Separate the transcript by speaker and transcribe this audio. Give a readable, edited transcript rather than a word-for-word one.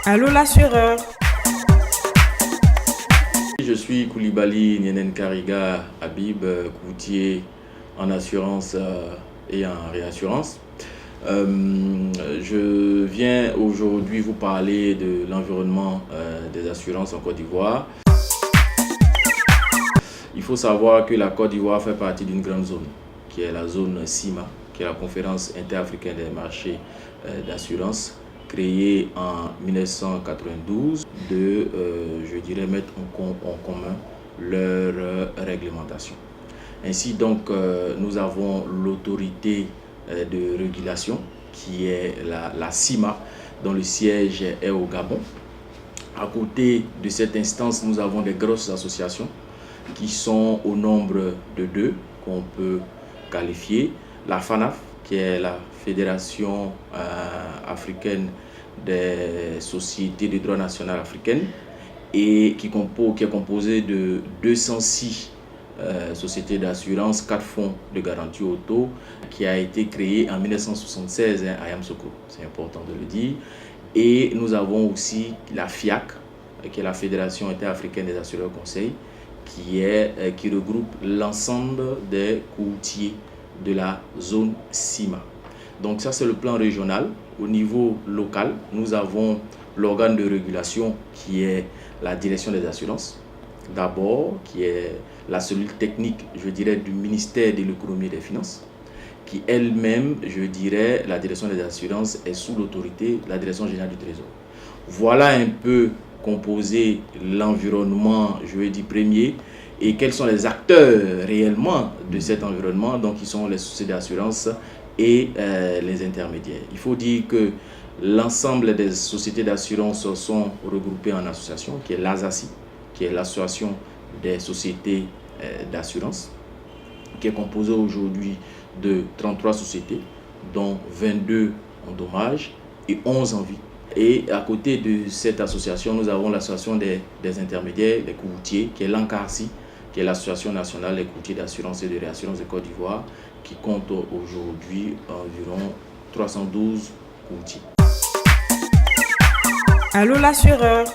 Speaker 1: Allô l'assureur.
Speaker 2: Je suis Koulibaly Nienen Kariga Habib, courtier en assurance et en réassurance. Je viens aujourd'hui vous parler de l'environnement des assurances en Côte d'Ivoire. Il faut savoir que la Côte d'Ivoire fait partie d'une grande zone, qui est la zone CIMA, qui est la Conférence interafricaine des marchés d'assurance, créée en 1992 je dirais, mettre en commun leur réglementation. Ainsi donc, nous avons l'autorité de régulation qui est la CIMA, dont le siège est au Gabon. À côté de cette instance, nous avons des grosses associations qui sont au nombre de deux qu'on peut qualifier. La FANAF, qui est la Fédération africaine des sociétés de droit national africaines, et qui est composée de 206 sociétés d'assurance, 4 fonds de garantie auto, qui a été créé en 1976 à Yamoussoukro, c'est important de le dire. Et nous avons aussi la FIAC, qui est la Fédération interafricaine des assureurs conseils, qui regroupe l'ensemble des courtiers de la zone CIMA. Donc ça, c'est le plan régional. Au niveau local, nous avons l'organe de régulation qui est la direction des assurances, d'abord, qui est la cellule technique, je dirais, du ministère de l'économie et des finances, qui elle-même, je dirais, la direction des assurances est sous l'autorité de la direction générale du Trésor. Voilà un peu composé l'environnement, je vais dire, premier, et quels sont les acteurs réellement de cet environnement, donc qui sont les sociétés d'assurance et les intermédiaires. Il faut dire que l'ensemble des sociétés d'assurance sont regroupées en association, qui est l'ASACI, qui est l'association des sociétés d'assurance, qui est composée aujourd'hui de 33 sociétés, dont 22 en dommages et 11 en vie. Et à côté de cette association, nous avons l'association des intermédiaires, des courtiers, qui est l'ANCARCI, qui est l'association nationale des courtiers d'assurance et de réassurance de Côte d'Ivoire, qui compte aujourd'hui environ 312 courtiers.
Speaker 1: Allô l'assureur.